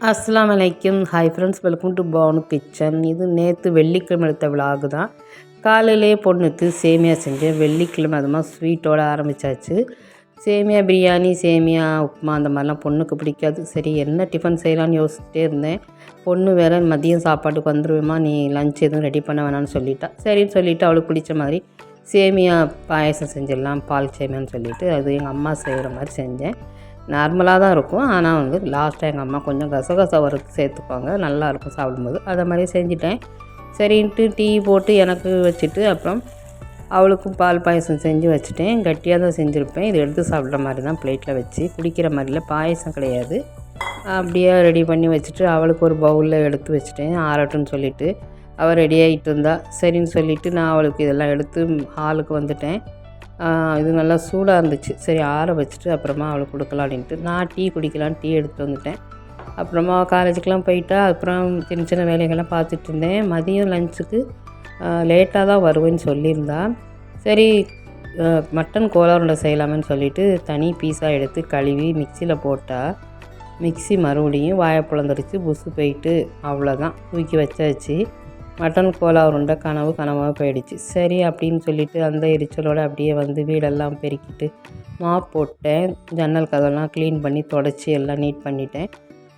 அஸ்ஸலாமு அலைக்கும். Hi friends, welcome to Banu kitchen. இது நேற்று வெள்ளிக்கிழமை எடுத்த விலாகு தான். காலையிலேயே பொண்ணுக்கு சேமியா செஞ்சேன். வெள்ளிக்கிழமை அதுமாதிரி ஸ்வீட்டோடு ஆரம்பித்தாச்சு. சேமியா பிரியாணி, சேமியா உப்புமா அந்த மாதிரிலாம் பொண்ணுக்கு பிடிக்காது. சரி என்ன டிஃபன் செய்யலான்னு யோசிச்சுட்டே இருந்தேன். பொண்ணு வேறு மதியம் சாப்பாட்டுக்கு வந்துடுவேம்மா, நீ லஞ்ச் எதுவும் ரெடி பண்ண வேணான்னு சொல்லிட்டா. சரின்னு சொல்லிவிட்டு அவளுக்கு பிடிச்ச மாதிரி சேமியா பாயசம் செஞ்சிடலாம், பால் சேமியான்னு சொல்லிவிட்டு அது எங்கள் அம்மா செய்கிற மாதிரி செஞ்சேன். நார்மலாக தான் இருக்கும், ஆனால் வந்து லாஸ்ட்டாக எங்கள் அம்மா கொஞ்சம் கசகசா வறுத்து சேர்த்துப்பாங்க, நல்லாயிருக்கும் சாப்பிடும்போது. அதை மாதிரி செஞ்சுட்டேன். சரின்ட்டு டீ போட்டு எனக்கு வச்சுட்டு அப்புறம் அவளுக்கும் பால் பாயசம் செஞ்சு வச்சுட்டேன். கட்டியாக தான் செஞ்சுருப்பேன். இது எடுத்து சாப்பிட்ற மாதிரி தான் பிளேட்டில் வச்சு, குடிக்கிற மாதிரில பாயசம் கிடையாது. அப்படியே ரெடி பண்ணி வச்சுட்டு அவளுக்கு ஒரு பவுலில் எடுத்து வச்சுட்டேன், ஆறட்டுன்னு சொல்லிவிட்டு. அவள் ரெடி ஆகிட்டு இருந்தா. சரின்னு சொல்லிவிட்டு நான் அவளுக்கு இதெல்லாம் எடுத்து ஹாலுக்கு வந்துட்டேன். இது நல்லா சூடாக இருந்துச்சு. சரி ஆற வச்சுட்டு அப்புறமா அவளுக்கு கொடுக்கலாம் அப்படின்ட்டு நான் டீ குடிக்கலான்னு டீ எடுத்துகிட்டு வந்துட்டேன். அப்புறமா காலேஜுக்கெலாம் போயிட்டா. அப்புறம் சின்ன சின்ன வேலைகள்லாம் பார்த்துட்டு இருந்தேன். மதியம் லஞ்சுக்கு லேட்டாக தான் வருவேன்னு சொல்லியிருந்தா. சரி மட்டன் கோலா உருண்டை செய்யலாமேன்னு சொல்லிவிட்டு தனி பீஸாக எடுத்து கழுவி மிக்சியில் போட்டால் மிக்சி மறுபடியும் வாயை பிளந்துருச்சு. புசு போயிட்டு அவ்வளோதான், தூக்கி வச்சாச்சு. மட்டன் கோலா உருண்டை கனவாக போயிடுச்சு. சரி அப்படின்னு சொல்லிவிட்டு அந்த எரிச்சலோடு அப்படியே வந்து வீடெல்லாம் பெருக்கிட்டு மாப் போட்டேன். ஜன்னல் கதவெல்லாம் க்ளீன் பண்ணி தொடச்சி எல்லாம் நீட் பண்ணிட்டேன்.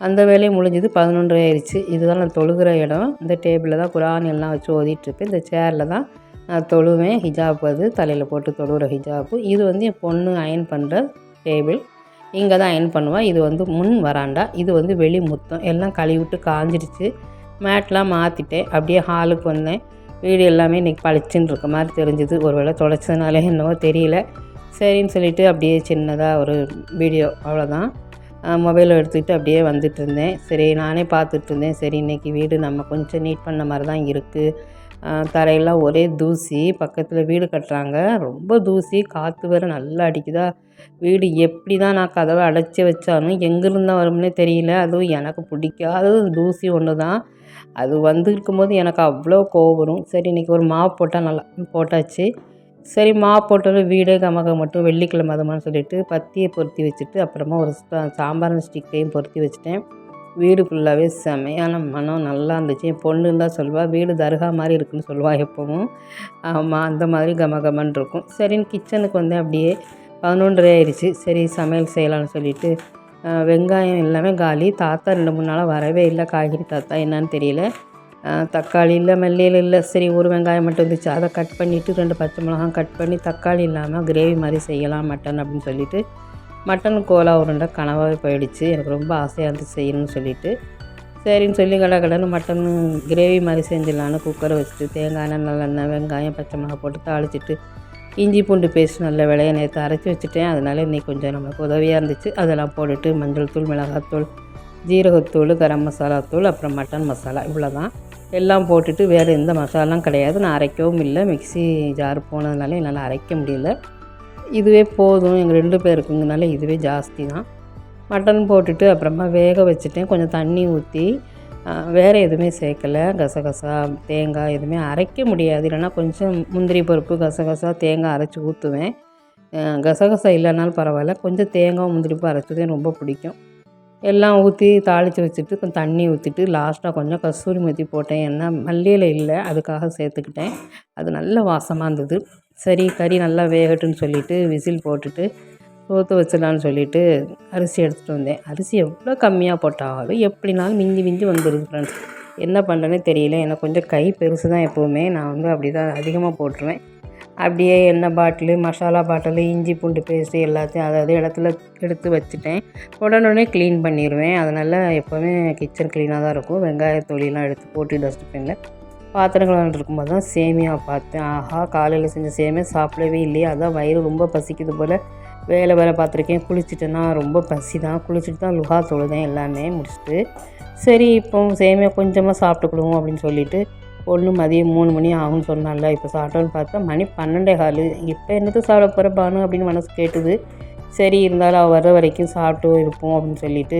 அந்த வேலையை முடிஞ்சது 11:30 ஆயிடுச்சு. இதுதான் நான் தொழுகிற இடம். இந்த டேபிளில் தான் குரான் எல்லாம் வச்சு ஓதிட்டுருப்பேன். இந்த சேரில் தான் நான் தொழுவேன். ஹிஜாப் அது தலையில் போட்டு தொழுகிற ஹிஜாப்பு. இது வந்து என் பொண்ணு அயன் பண்ணுற டேபிள். இங்கே தான் அயன் பண்ணுவாள். இது வந்து முன் வராண்டா, இது வந்து வெளி முத்தம். எல்லாம் கழுவிட்டு காஞ்சிடுச்சு. மேட்லாம் மாற்றிட்டேன். அப்படியே ஹாலுக்கு வந்தேன். வீடு எல்லாமே இன்றைக்கி பளிச்சுன்னு இருக்க மாதிரி தெரிஞ்சுது. ஒரு வேளை தொலைச்சதுனால என்னவோ தெரியல. சரின்னு சொல்லிவிட்டு அப்படியே சின்னதாக ஒரு வீடியோ, அவ்வளோதான், மொபைலை எடுத்துக்கிட்டு அப்படியே வந்துட்டு இருந்தேன். சரி நானே பார்த்துட்டு இருந்தேன். சரி இன்றைக்கி வீடு நம்ம கொஞ்சம் நீட் பண்ண மாதிரி தான் இருக்குது. தரையெல்லாம் ஒரே தூசி. பக்கத்தில் வீடு கட்டுறாங்க, ரொம்ப தூசி. காற்று வேறு நல்லா அடிக்குதா. வீடு எப்படி தான் நான் கதவை அடைச்சி வச்சாலும் எங்கேருந்து தான் வரும்னே தெரியல. அதுவும் எனக்கு பிடிக்காதது தூசி ஒன்று தான். அது வந்து இருக்கும்போது எனக்கு அவ்வளோ கோவம் வரும். சரி இன்றைக்கி ஒரு மாவு போட்டால் நல்லா போட்டாச்சு. சரி மாவு போட்டது வீடே மட்டும் வெள்ளிக்கிழமை அதுமான்னு சொல்லிவிட்டு பத்தியை பொருத்தி வச்சுட்டு அப்புறமா ஒரு சாம்பார் ஸ்டிக்கையும் பொருத்தி வச்சுட்டேன். வீடு ஃபுல்லாகவே செமையான மனம் நல்லா இருந்துச்சு. என் பொண்ணுன்னு தான் சொல்லுவாள், வீடு தர்கா மாதிரி இருக்குதுன்னு சொல்லுவாள் எப்போவும். ஆமாம், அந்த மாதிரி கமகமன்னு இருக்கும். சரின்னு கிச்சனுக்கு வந்து அப்படியே 11:30 ஆயிடுச்சு. சரி சமையல் செய்யலான்னு சொல்லிவிட்டு வெங்காயம் எல்லாமே காலி. தாத்தா 2-3 நாளாக வரவே இல்லை. காய்கறி தாத்தா என்னன்னு தெரியல. தக்காளி இல்லை, மல்லியில் இல்லை. சரி ஒரு வெங்காயம் மட்டும் இருந்துச்சு, அதை கட் பண்ணிவிட்டு 2 பச்சை மிளகாய் கட் பண்ணி தக்காளி இல்லாமல் கிரேவி மாதிரி செய்யலாம் மட்டன் அப்படின்னு சொல்லிவிட்டு மட்டன் கோலா உருண்டை கனவாகவே போயிடுச்சு. எனக்கு ரொம்ப ஆசையாக இருந்துச்சு செய்யணும்னு சொல்லிவிட்டு சரின்னு சொல்லி கடன்னு மட்டன் கிரேவி மாதிரி செஞ்சிடலான்னு குக்கரை வச்சுட்டு தேங்காய் எண்ணெய், நல்லெண்ணெய், வெங்காயம், பச்சை மிளகாய் போட்டு தாளிச்சிட்டு இஞ்சி பூண்டு பேஸ்ட் நல்ல விலையை நேற்று அரைச்சி வச்சுட்டேன். அதனால் இன்றைக்கி கொஞ்சம் நம்மளுக்கு உதவியாக இருந்துச்சு. அதெல்லாம் போட்டுட்டு மஞ்சள் தூள், மிளகாத்தூள், ஜீரகத்தூள், கரம் மசாலா தூள், அப்புறம் மட்டன் மசாலா, இவ்வளோ தான். எல்லாம் போட்டுட்டு வேறு எந்த மசாலாவும் கிடையாது. நான் அரைக்கவும் இல்லை, மிக்ஸி ஜார் போனதுனால என்னால் அரைக்க முடியல. இதுவே போதும், எங்கள் 2 பேருக்குங்கனால இதுவே ஜாஸ்தி தான். மட்டன் போட்டுட்டு அப்புறமா வேக வச்சுட்டேன். கொஞ்சம் தண்ணி ஊற்றி வேறு எதுவுமே சேர்க்கலை. கசகசா, தேங்காய் எதுவுமே அரைக்க முடியாது. இல்லைனா கொஞ்சம் முந்திரி பருப்பு, கசகசா, தேங்காய் அரைச்சி ஊற்றுவேன். கசகசா இல்லைனாலும் பரவாயில்ல, கொஞ்சம் தேங்காய் முந்திரி பருப்பு அரைச்சதே ரொம்ப பிடிக்கும். எல்லாம் ஊற்றி தாளித்து வச்சுட்டு கொஞ்சம் தண்ணி ஊற்றிட்டு லாஸ்ட்டாக கொஞ்சம் கஸ்தூரி மேத்தி போட்டேன். ஏன்னா மல்லியில் இல்லை, அதுக்காக சேர்த்துக்கிட்டேன். அது நல்ல வாசமாக இருந்தது. சரி கறி நல்லா வேகட்டுன்னு சொல்லிவிட்டு விசில் போட்டுட்டு சோற்று வச்சிடலான்னு சொல்லிவிட்டு அரிசி எடுத்துகிட்டு வந்தேன். அரிசி எவ்வளோ கம்மியாக போட்டாலும் எப்படினாலும் மிஞ்சி வந்துடுது ஃப்ரெண்ட்ஸ். என்ன பண்ணுறேன்னே தெரியல. எனக்கு கொஞ்சம் கை பெருசு தான் எப்போவுமே. நான் வந்து அப்படி தான் அதிகமாக போட்டுருவேன். அப்படியே எண்ணெய் பாட்டிலு, மசாலா பாட்டிலு, இஞ்சி பூண்டு பேஸ்ட்டு எல்லாத்தையும் அதாவது இடத்துல எடுத்து வச்சுட்டேன். உடனே க்ளீன் பண்ணிடுவேன். அதனால் எப்போவுமே கிச்சன் க்ளீனாக தான் இருக்கும். வெங்காயத்தொலிலாம் எடுத்து போட்டு டஸ்ட்பினில் பாத்திரங்கள் வந்துருக்கும்போது தான் சேமியா பார்த்தேன். ஆஹா, காலையில் செஞ்ச சேமியா சாப்பிடவே இல்லையே. அதான் வயிறு ரொம்ப பசிக்குது போல். வேலை பார்த்துருக்கேன். குளிச்சுட்டேன்னா ரொம்ப பசி தான். குளிச்சுட்டு தான் லுஹா தொழுதேன் எல்லாமே முடிச்சுட்டு. சரி இப்போ சேமியா கொஞ்சமாக சாப்பிட்டுக்கிடுவோம் அப்படின்னு சொல்லிவிட்டு பொண்ணு மதியம் 3 மணி ஆகும்னு சொன்னால. இப்போ சாப்பிட்டோன்னு பார்த்தா மணி 12:15. இப்போ என்னது சாப்பிட போகிற பானு அப்படின்னு மனசு கேட்டுது. சரி இருந்தாலும் அவள் வர்ற வரைக்கும் சாப்பிட்டு இருப்போம் அப்படின்னு சொல்லிவிட்டு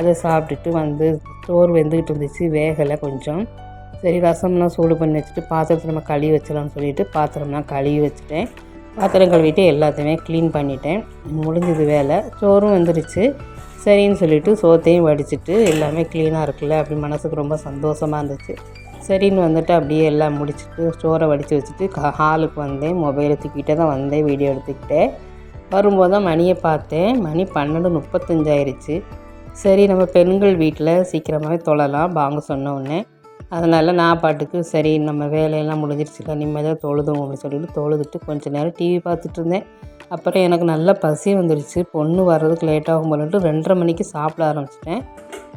அதை சாப்பிட்டுட்டு வந்து சோறு வெந்துக்கிட்டு இருந்துச்சு, வேகலை கொஞ்சம். சரி ரசம்லாம் சூடு பண்ணி வச்சுட்டு பாத்திரத்தை நம்ம கழுவி வச்சிடலாம்னு சொல்லிவிட்டு பாத்திரம்லாம் கழுவி வச்சுட்டேன். பாத்திரம் கழுவிட்டு எல்லாத்தையுமே க்ளீன் பண்ணிட்டேன். முடிஞ்சது வேலை. சோறும் வந்துடுச்சு. சரின்னு சொல்லிவிட்டு சோத்தையும் வடிச்சிட்டு எல்லாமே க்ளீனாக இருக்குல்ல அப்படி மனசுக்கு ரொம்ப சந்தோஷமாக இருந்துச்சு. சரின்னு வந்துட்டு அப்படியே எல்லாம் முடிச்சுட்டு சோறை வடித்து வச்சுட்டு ஹாலுக்கு வந்தேன். மொபைலை தூக்கிட்டே தான் வந்தேன், வீடியோ எடுத்துக்கிட்டேன். வரும்போது தான் மணியை பார்த்தேன். மணி 12:35 ஆயிடுச்சு. சரி நம்ம பெண்கள் வீட்டில் சீக்கிரமாகவே தொழலாம் பாங்க சொன்ன உடனே. அதனால் நான் பாட்டுக்கு சரி நம்ம வேலையெல்லாம் முடிஞ்சிருச்சுல நிம்மதியாக தொழுதுவோம் அப்படின்னு சொல்லிட்டு தொழுதுட்டு கொஞ்சம் நேரம் டிவி பார்த்துட்டு இருந்தேன். அப்புறம் எனக்கு நல்ல பசி வந்துடுச்சு. பொண்ணு வர்றதுக்கு லேட்டாகும் போலன்ட்டு 2:30 மணிக்கு சாப்பிட ஆரம்பிச்சிட்டேன்.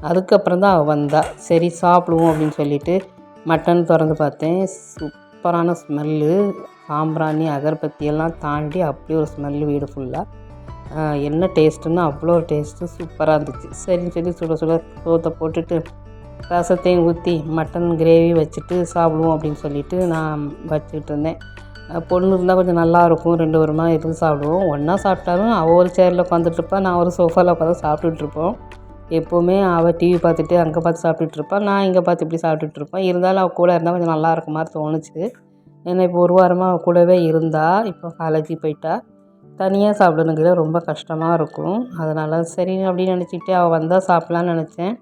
அதுக்கப்புறம் தான் அவள் வந்தா. சரி சாப்பிடுவோம் அப்படின்னு சொல்லிட்டு மட்டன் திறந்து பார்த்தேன். சூப்பரான ஸ்மெல்லு, சாம்பிராணி அகர்பத்தியெல்லாம் தாண்டி அப்படி ஒரு ஸ்மெல்லு வீடு ஃபுல்லாக. என்ன டேஸ்ட்டுன்னா அவ்வளோ டேஸ்ட்டு சூப்பராக இருந்துச்சு. சரின்னு சொல்லி சுட சுட சோத்தை போட்டுட்டு ரசத்தையும் ஊற்றி மட்டன் கிரேவி வச்சுட்டு சாப்பிடுவோம் அப்படின்னு சொல்லிட்டு நான் வச்சுக்கிட்டு இருந்தேன். பொண்ணு இருந்தால் கொஞ்சம் நல்லாயிருக்கும், 2 பேருமா இருந்து சாப்பிடுவோம். ஒன்றா சாப்பிட்டாலும் அவள் ஒரு சேரில் உட்காந்துட்ருப்பா, நான் ஒரு சோஃபாவில் உட்காந்து சாப்பிட்டுட்ருப்போம். எப்போவுமே அவள் டிவி பார்த்துட்டு அங்கே பார்த்து சாப்பிட்டுட்ருப்பா, நான் இங்கே பார்த்து இப்படி சாப்பிட்டுட்ருப்பேன். இருந்தாலும் அவள் கூட இருந்தால் கொஞ்சம் நல்லா இருக்க மாதிரி தோணுச்சு. ஏன்னா இப்போ 1 வாரமாக அவள் கூடவே இருந்தா. இப்போ காலேஜுக்கு போயிட்டா. தனியாக சாப்பிடணுங்கிற ரொம்ப கஷ்டமாக இருக்கும். அதனால் சரி அப்படின்னு நினச்சிக்கிட்டு அவள் வந்தால் சாப்பிட்லான்னு நினச்சேன்.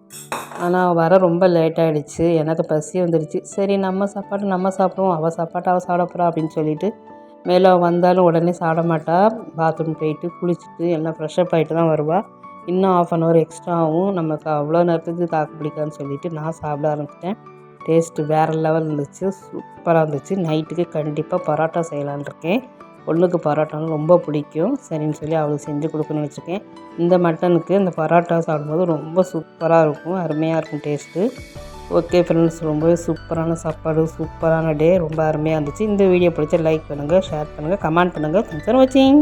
ஆனால் அவள் வர ரொம்ப லேட் ஆகிடுச்சு. எனக்கு பசி வந்துடுச்சு. சரி நம்ம சாப்பாடு நம்ம சாப்பிடுவோம், அவள் சாப்பாட்டை அவள் சாப்பிட போகிறா அப்படின்னு சொல்லிட்டு மேலே அவள் வந்தாலும் உடனே சாப்பிட மாட்டா. பாத்ரூம் போயிட்டு குளிச்சுட்டு எல்லாம் ஃப்ரெஷ்அப் ஆகிட்டு தான் வருவாள். இன்னும் 1/2 hour எக்ஸ்ட்ரா ஆகும். நமக்கு அவ்வளோ நேரத்துக்கு தாக்கு பிடிக்காதுன்னு சொல்லிவிட்டு நான் சாப்பிட ஆரம்பிச்சிட்டேன். டேஸ்ட்டு வேறு லெவல் இருந்துச்சு, சூப்பராக இருந்துச்சு. நைட்டுக்கு கண்டிப்பாக பரோட்டா செய்யலான்னு இருக்கேன். பொண்ணுக்கு பரோட்டான்னு ரொம்ப பிடிக்கும். சரின்னு சொல்லி அவளுக்கு செஞ்சு கொடுக்கணும்னு வச்சுருக்கேன். இந்த மட்டனுக்கு இந்த பரோட்டா சாப்பிடும்போது ரொம்ப சூப்பராக இருக்கும், அருமையாக இருக்கும் டேஸ்ட்டு. ஓகே ஃப்ரெண்ட்ஸ், ரொம்பவே சூப்பரான சாப்பாடு, சூப்பரான டே, ரொம்ப அருமையாக இருந்துச்சு. இந்த வீடியோ பிடிச்சா லைக் பண்ணுங்கள், ஷேர் பண்ணுங்கள், கமெண்ட் பண்ணுங்கள். தேங்க்ஸ் ஃபார் வாட்சிங்.